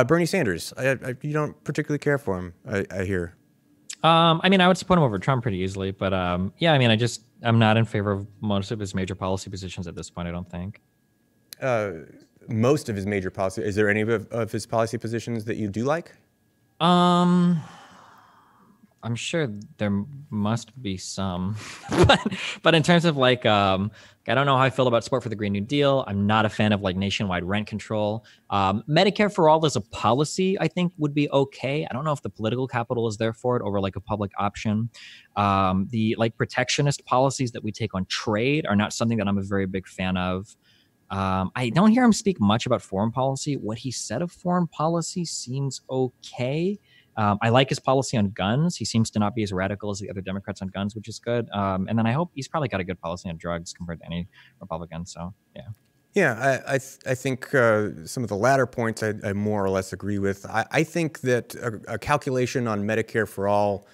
Bernie Sanders. You don't particularly care for him, I hear. I mean, I would support him over Trump pretty easily, but yeah, I mean, I'm not in favor of most of his major policy positions at this point, I don't think. Most of his major policy. Is there any of his policy positions that you do like? I'm sure there must be some, but in terms of like, I don't know how I feel about support for the Green New Deal. I'm not a fan of like nationwide rent control. Medicare for all as a policy, I think would be okay. I don't know if the political capital is there for it over like a public option. The like protectionist policies that we take on trade are not something that I'm a very big fan of. I don't hear him speak much about foreign policy. What he said of foreign policy seems okay. I like his policy on guns. He seems to not be as radical as the other Democrats on guns, which is good. And then I hope he's probably got a good policy on drugs compared to any Republican. So, yeah. Yeah, I think some of the latter points I more or less agree with. I think that a calculation on Medicare for all,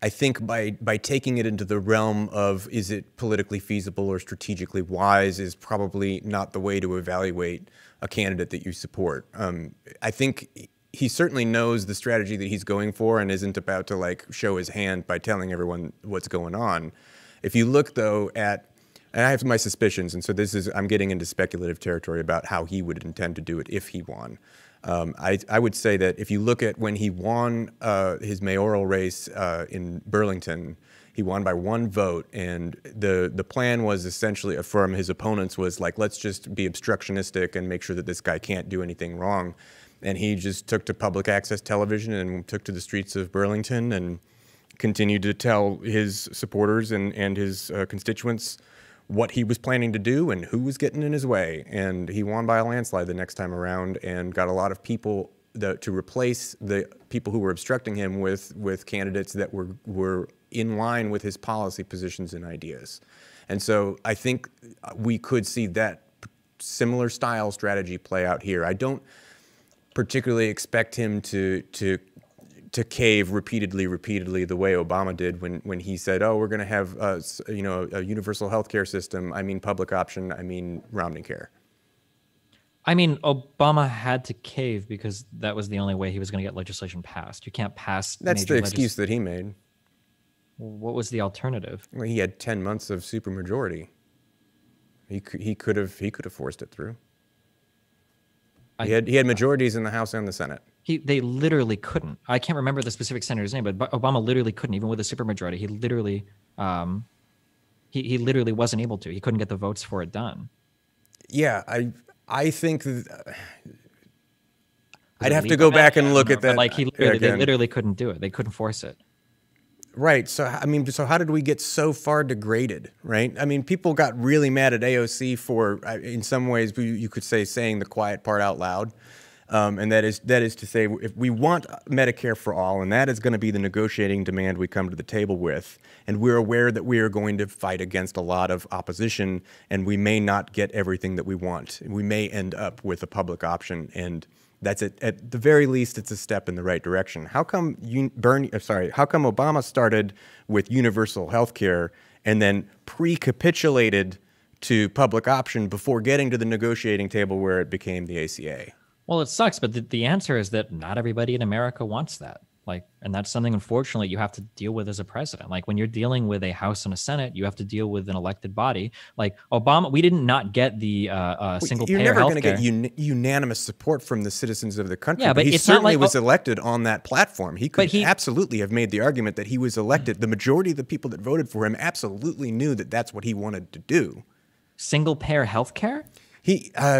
I think by taking it into the realm of is it politically feasible or strategically wise is probably not the way to evaluate a candidate that you support. I think he certainly knows the strategy that he's going for and isn't about to like show his hand by telling everyone what's going on. If you look though at, and I have my suspicions, and so I'm getting into speculative territory about how he would intend to do it if he won. I would say that if you look at when he won his mayoral race in Burlington, he won by 1 vote, and the plan was essentially from his opponents was like, let's just be obstructionistic and make sure that this guy can't do anything wrong. And he just took to public access television and took to the streets of Burlington and continued to tell his supporters and his constituents what he was planning to do and who was getting in his way. And he won by a landslide the next time around and got a lot of people to replace the people who were obstructing him with candidates that were in line with his policy positions and ideas. And so I think we could see that similar style strategy play out here. I don't particularly expect him to cave repeatedly the way Obama did when he said, "Oh, we're going to have a universal health care system. I mean public option. I mean Romney care." I mean, Obama had to cave because that was the only way he was going to get legislation passed. You can't pass. That's the excuse that he made. What was the alternative? Well, he had 10 months of supermajority. He could have forced it through. He had majorities in the House and the Senate. They literally couldn't. I can't remember the specific senator's name, but Obama literally couldn't, even with a supermajority. He literally, he literally wasn't able to. He couldn't get the votes for it done. Yeah, I think I'd have to go back and look at that. But like they literally couldn't do it. They couldn't force it. Right. So, I mean, so how did we get so far degraded, right? I mean, people got really mad at AOC for, in some ways, you could say, saying the quiet part out loud. And that is to say, if we want Medicare for all, and that is going to be the negotiating demand we come to the table with, and we're aware that we are going to fight against a lot of opposition, and we may not get everything that we want. We may end up with a public option, and that's it. At the very least, it's a step in the right direction. How come Obama started with universal health care and then pre-capitulated to public option before getting to the negotiating table where it became the ACA? Well, it sucks, but the answer is that not everybody in America wants that. Like, and that's something, unfortunately, you have to deal with as a president. Like, when you're dealing with a House and a Senate, you have to deal with an elected body. Like Obama, we did not get the single payer healthcare. You're never going to get unanimous support from the citizens of the country. Yeah, but he certainly was elected on that platform. He could absolutely have made the argument that he was elected. The majority of the people that voted for him absolutely knew that that's what he wanted to do. Single payer healthcare?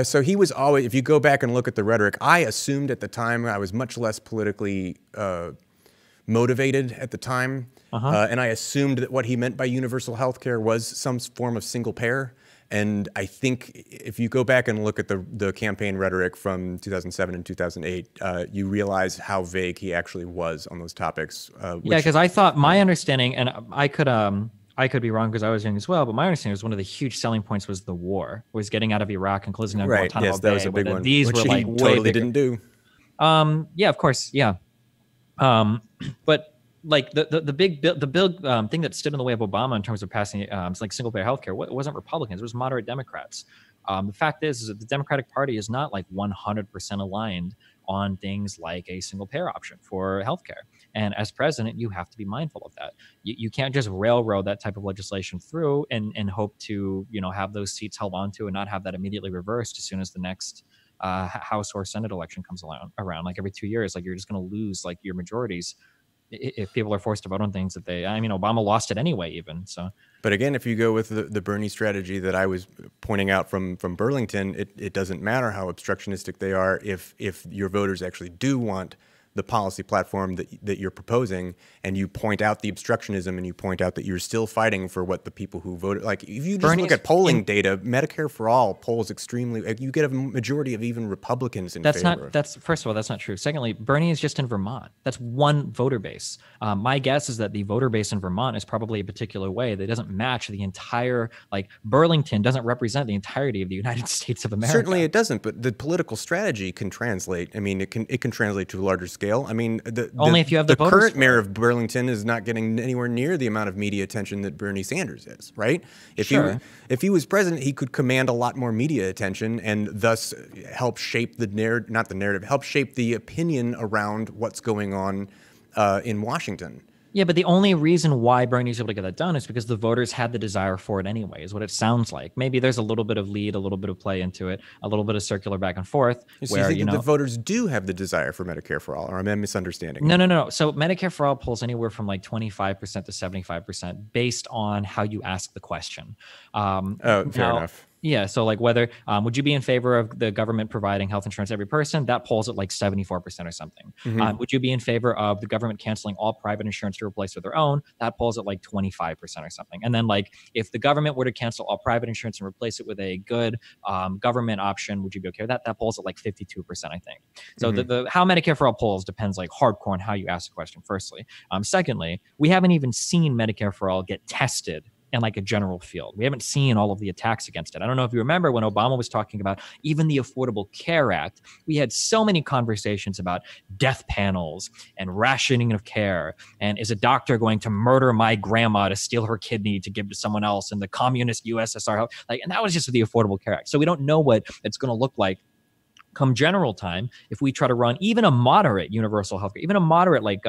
So he was always, if you go back and look at the rhetoric, I assumed at the time, I was much less politically motivated at the time, and I assumed that what he meant by universal health care was some form of single payer. And I think if you go back and look at the campaign rhetoric from 2007 and 2008, you realize how vague he actually was on those topics. Yeah, because I thought my understanding, and I could be wrong because I was young as well, but my understanding was one of the huge selling points was the war, was getting out of Iraq and closing down Guantanamo Bay. That was a big one. These which were like he totally didn't do. Yeah, of course, yeah. But like the big thing that stood in the way of Obama in terms of passing like single payer healthcare wasn't Republicans, it was moderate Democrats. The fact is that the Democratic Party is not like 100% aligned on things like a single payer option for healthcare. And as president, you have to be mindful of that. You can't just railroad that type of legislation through and hope to, have those seats held onto and not have that immediately reversed as soon as the next House or Senate election comes around. Like every 2 years, like you're just going to lose like your majorities if people are forced to vote on things that Obama lost it anyway, even so. But again, if you go with the Bernie strategy that I was pointing out from Burlington, it doesn't matter how obstructionistic they are if your voters actually do want the policy platform that you're proposing, and you point out the obstructionism and you point out that you're still fighting for what the people who voted, like if you just look at polling data, Medicare for All polls extremely, you get a majority of even Republicans in favor. That's first of all, that's not true. Secondly, Bernie is just in Vermont. That's one voter base. My guess is that the voter base in Vermont is probably a particular way that doesn't match the entire, like Burlington doesn't represent the entirety of the United States of America. Certainly it doesn't, but the political strategy can translate. I mean, it can translate to a larger scale. I mean, only if you have the current mayor of Burlington is not getting anywhere near the amount of media attention that Bernie Sanders is, right? If he was president, he could command a lot more media attention and thus help shape help shape the opinion around what's going on in Washington. Yeah, but the only reason why Bernie's able to get that done is because the voters had the desire for it anyway, is what it sounds like. Maybe there's a little bit of lead, a little bit of play into it, a little bit of circular back and forth. So you think the voters do have the desire for Medicare for All, or am I misunderstanding? No. So Medicare for All polls anywhere from like 25% to 75% based on how you ask the question. Fair enough. Yeah. So like whether, would you be in favor of the government providing health insurance to every person? That polls at like 74% or something. Mm-hmm. Would you be in favor of the government canceling all private insurance to replace with their own? That polls at like 25% or something. And then like, if the government were to cancel all private insurance and replace it with a good government option, would you be okay with that? That polls at like 52%, I think. So the how Medicare for All polls depends like hardcore on how you ask the question, firstly. Secondly, we haven't even seen Medicare for All get tested in like a general field. We haven't seen all of the attacks against it. I don't know if you remember when Obama was talking about even the Affordable Care Act, we had so many conversations about death panels and rationing of care. And is a doctor going to murder my grandma to steal her kidney to give to someone else in the communist USSR? And that was just the Affordable Care Act. So we don't know what it's going to look like come general time if we try to run even a moderate universal healthcare, even a moderate like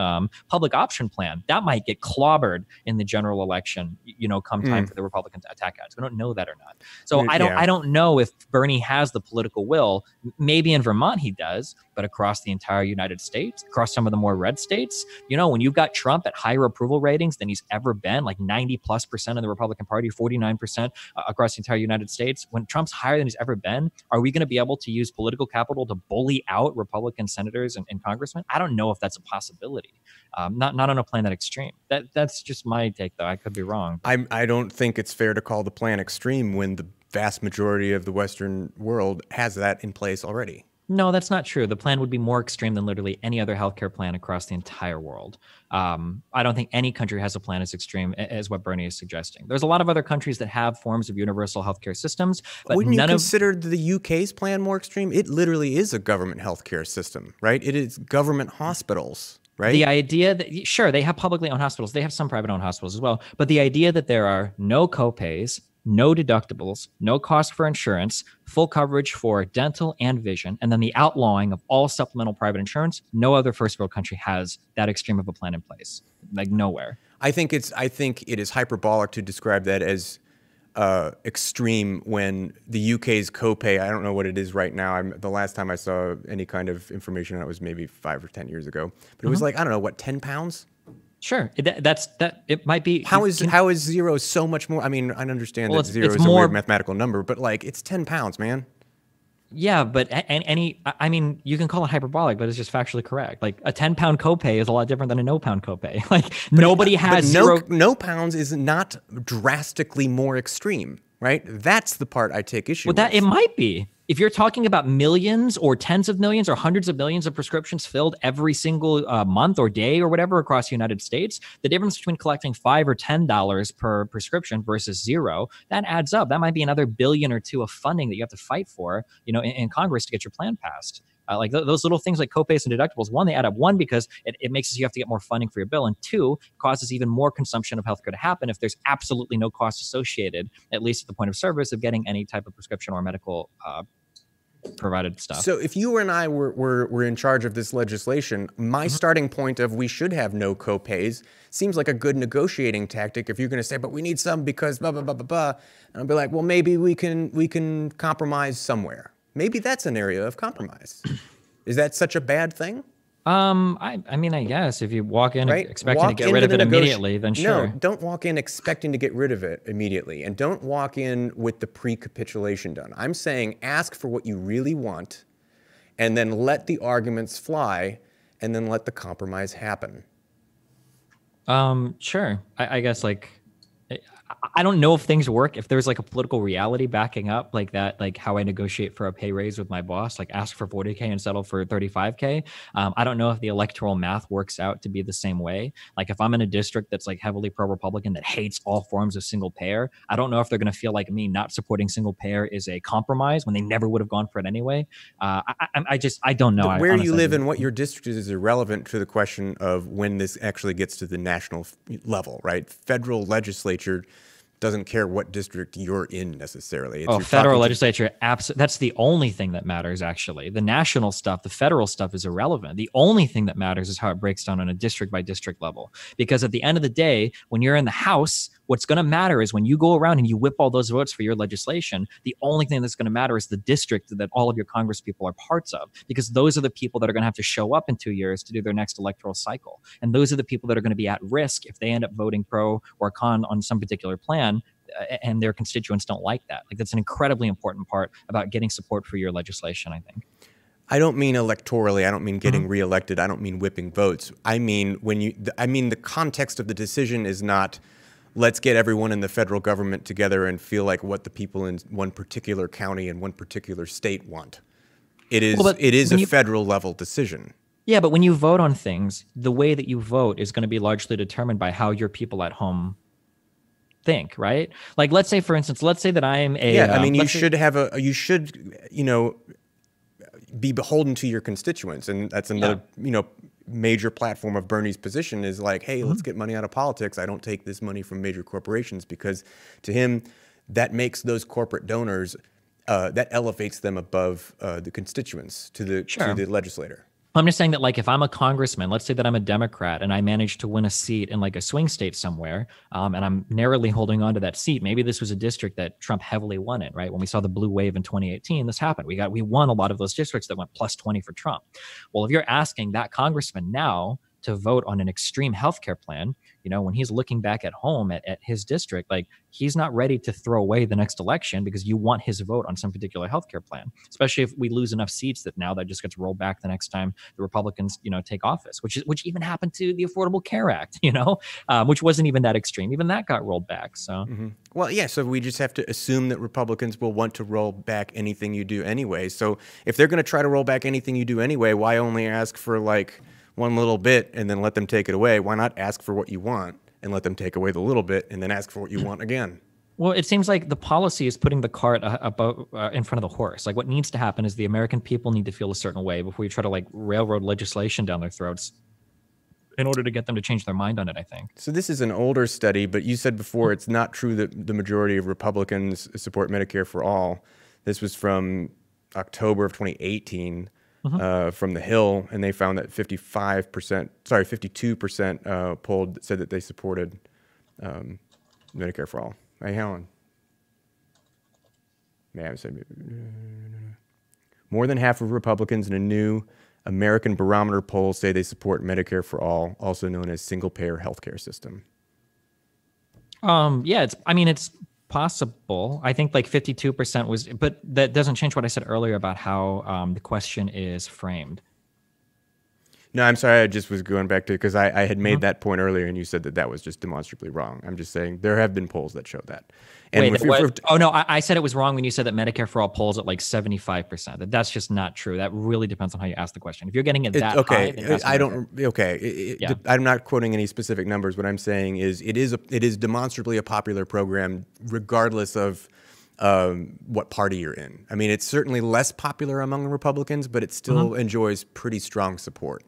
public option plan. That might get clobbered in the general election, come time for the Republicans to attack ads. We don't know that or not. So I don't know if Bernie has the political will. Maybe in Vermont he does, but across the entire United States, across some of the more red states, when you've got Trump at higher approval ratings than he's ever been, like 90+% of the Republican Party, 49% across the entire United States, when Trump's higher than he's ever been, are we going to be able to use political capital to bully out Republican senators and congressmen? I don't know if that's a possibility. Not on a plan that extreme. That's just my take, though. I could be wrong. I don't think it's fair to call the plan extreme when the vast majority of the Western world has that in place already. No, that's not true. The plan would be more extreme than literally any other healthcare plan across the entire world. I don't think any country has a plan as extreme as what Bernie is suggesting. There's a lot of other countries that have forms of universal healthcare systems, but wouldn't you consider the UK's plan more extreme? It literally is a government healthcare system, right? It is government hospitals. Right? The idea that, sure, they have publicly owned hospitals. They have some private owned hospitals as well. But the idea that there are no copays, no deductibles, no cost for insurance, full coverage for dental and vision, and then the outlawing of all supplemental private insurance, no other first world country has that extreme of a plan in place. Like nowhere. I think it is hyperbolic to describe that as extreme when the UK's copay, I don't know what it is right now. The last time I saw any kind of information on it was maybe 5 or 10 years ago. But it was like, I don't know, what, 10 pounds? Sure. It might be. How is zero so much more? I mean, I understand that zero is a weird mathematical number, but like it's 10 pounds, man. Yeah, but I mean, you can call it hyperbolic, but it's just factually correct. Like a 10-pound copay is a lot different than a no-pound copay. Like nobody has zero. No pounds is not drastically more extreme, right? That's the part I take issue with. It might be. If you're talking about millions or tens of millions or hundreds of millions of prescriptions filled every single month or day or whatever across the United States, the difference between collecting $5 or $10 per prescription versus zero, that adds up. That might be another $1 billion or $2 billion of funding that you have to fight for, in Congress to get your plan passed. Like those little things like copays and deductibles, one, they add up. One, because it makes it so you have to get more funding for your bill. And two, causes even more consumption of healthcare to happen if there's absolutely no cost associated, at least at the point of service, of getting any type of prescription or medical provided stuff. So if you and I were in charge of this legislation, my starting point of we should have no copays seems like a good negotiating tactic. If you're going to say, but we need some because blah, blah, blah, blah, blah. And I'll be like, well, maybe we can compromise somewhere. Maybe that's an area of compromise. Is that such a bad thing? I mean, I guess if you walk in expecting to get rid of it immediately, then sure. No, don't walk in expecting to get rid of it immediately. And don't walk in with the pre-capitulation done. I'm saying ask for what you really want and then let the arguments fly and then let the compromise happen. Sure. I guess like, I don't know if things work, if there's like a political reality backing up like that, like how I negotiate for a pay raise with my boss, like ask for 40K and settle for 35K. I don't know if the electoral math works out to be the same way. Like if I'm in a district that's like heavily pro-Republican that hates all forms of single payer, I don't know if they're going to feel like me not supporting single payer is a compromise when they never would have gone for it anyway. I don't know. Where you live and what your district is irrelevant to the question of when this actually gets to the national level, right? Federal legislature doesn't care what district you're in necessarily. Federal legislature, that's the only thing that matters, actually. The national stuff, the federal stuff is irrelevant. The only thing that matters is how it breaks down on a district by district level. Because at the end of the day, when you're in the House, what's going to matter is when you go around and you whip all those votes for your legislation, the only thing that's going to matter is the district that all of your Congress people are parts of, because those are the people that are going to have to show up in 2 years to do their next electoral cycle. And those are the people that are going to be at risk if they end up voting pro or con on some particular plan and their constituents don't like that. Like that's an incredibly important part about getting support for your legislation, I think. I don't mean electorally. I don't mean getting reelected. I don't mean whipping votes. I mean the context of the decision is not let's get everyone in the federal government together and feel like what the people in one particular county and one particular state want. It is a federal level decision. Yeah, but when you vote on things, the way that you vote is going to be largely determined by how your people at home think, right? Like, let's say, for instance, that I'm a... Yeah, I mean, you should be beholden to your constituents. And that's another, major platform of Bernie's position is like, hey, let's get money out of politics. I don't take this money from major corporations because to him, that makes those corporate donors, that elevates them above the constituents to the legislator. I'm just saying that, like, if I'm a congressman, let's say that I'm a Democrat and I managed to win a seat in like a swing state somewhere, and I'm narrowly holding on to that seat. Maybe this was a district that Trump heavily won in, right? When we saw the blue wave in 2018, this happened. We won a lot of those districts that went plus 20 for Trump. Well, if you're asking that congressman now to vote on an extreme healthcare plan, when he's looking back at home at his district, like he's not ready to throw away the next election because you want his vote on some particular healthcare plan, especially if we lose enough seats that now that just gets rolled back the next time the Republicans, take office, which even happened to the Affordable Care Act, which wasn't even that extreme. Even that got rolled back. So, Well, yeah. So we just have to assume that Republicans will want to roll back anything you do anyway. So if they're going to try to roll back anything you do anyway, why only ask for like one little bit and then let them take it away? Why not ask for what you want and let them take away the little bit and then ask for what you want again? Well, it seems like the policy is putting the cart in front of the horse. Like what needs to happen is the American people need to feel a certain way before you try to like railroad legislation down their throats in order to get them to change their mind on it, I think. So this is an older study, but you said before it's not true that the majority of Republicans support Medicare for all. This was from October of 2018. From the Hill, and they found that 52% polled said that they supported Medicare for all. Hey, Helen. More than half of Republicans in a new American Barometer poll say they support Medicare for all, also known as single-payer healthcare system. Yeah, it's possible. I think like 52% was, but that doesn't change what I said earlier about how the question is framed. No, I'm sorry. I just was going back to, because I had made that point earlier and you said that was just demonstrably wrong. I'm just saying there have been polls that show that. And I said it was wrong when you said that Medicare for all polls at like 75%. That's just not true. That really depends on how you ask the question. If you're getting it that high, I'm not quoting any specific numbers. What I'm saying is it is demonstrably a popular program, regardless of what party you're in. I mean, it's certainly less popular among Republicans, but it still enjoys pretty strong support.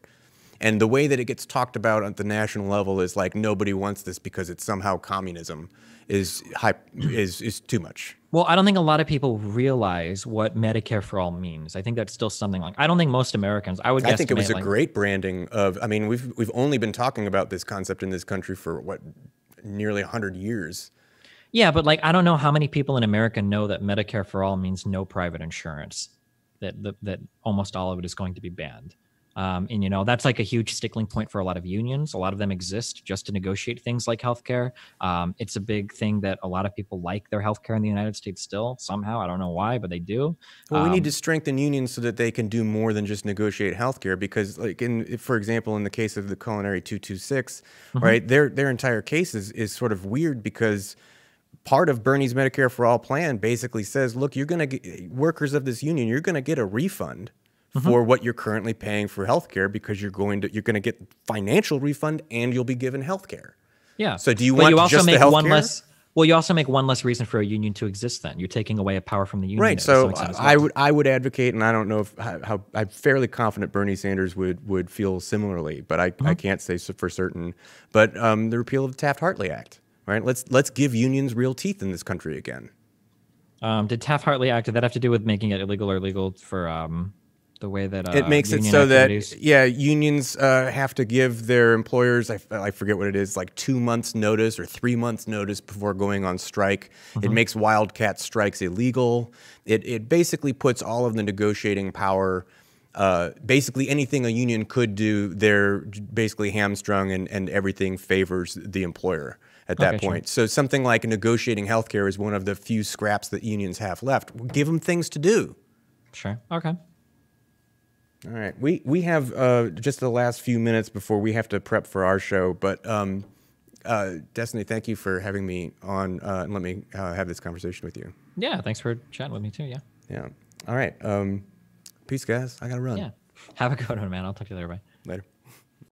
And the way that it gets talked about at the national level is like nobody wants this because it's somehow communism is too much. Well, I don't think a lot of people realize what Medicare for All means. I think that's still something like, I don't think most Americans, I think it was a great branding of, I mean, we've only been talking about this concept in this country for what, nearly 100 years. Yeah, but like, I don't know how many people in America know that Medicare for All means no private insurance, that almost all of it is going to be banned. And, you know, that's like a huge stickling point for a lot of unions. A lot of them exist just to negotiate things like healthcare. It's a big thing that a lot of people like their healthcare in the United States still somehow. I don't know why, but they do. Well, we need to strengthen unions so that they can do more than just negotiate healthcare. Because, like, for example, in the case of the Culinary 226, right, their entire case is sort of weird because part of Bernie's Medicare for All plan basically says, look, you're going to get workers of this union, you're going to get a refund for what you're currently paying for healthcare because you're going to get financial refund and you'll be given healthcare. Yeah. So do you want just the healthcare? Well, you also make one less reason for a union to exist. Then you're taking away a power from the union. Right. So I would advocate, and I don't know how I'm fairly confident Bernie Sanders would feel similarly, but I can't say for certain. But the repeal of the Taft-Hartley Act. Right. Let's give unions real teeth in this country again. Did Taft-Hartley Act, did that have to do with making it illegal or legal for the way that it makes it so activities? that unions have to give their employers, I forget what it is, like 2 months notice or 3 months notice before going on strike. It makes wildcat strikes illegal. It basically puts all of the negotiating power, basically anything a union could do, they're basically hamstrung, and everything favors the employer at that point. Sure. So something like negotiating healthcare is one of the few scraps that unions have left. Give them things to do. Sure. Okay. All right. We have just the last few minutes before we have to prep for our show. But Destiny, thank you for having me on and let me have this conversation with you. Yeah. Thanks for chatting with me too. Yeah. Yeah. All right. Peace, guys. I got to run. Yeah. Have a good one, man. I'll talk to you later. Bye. Later.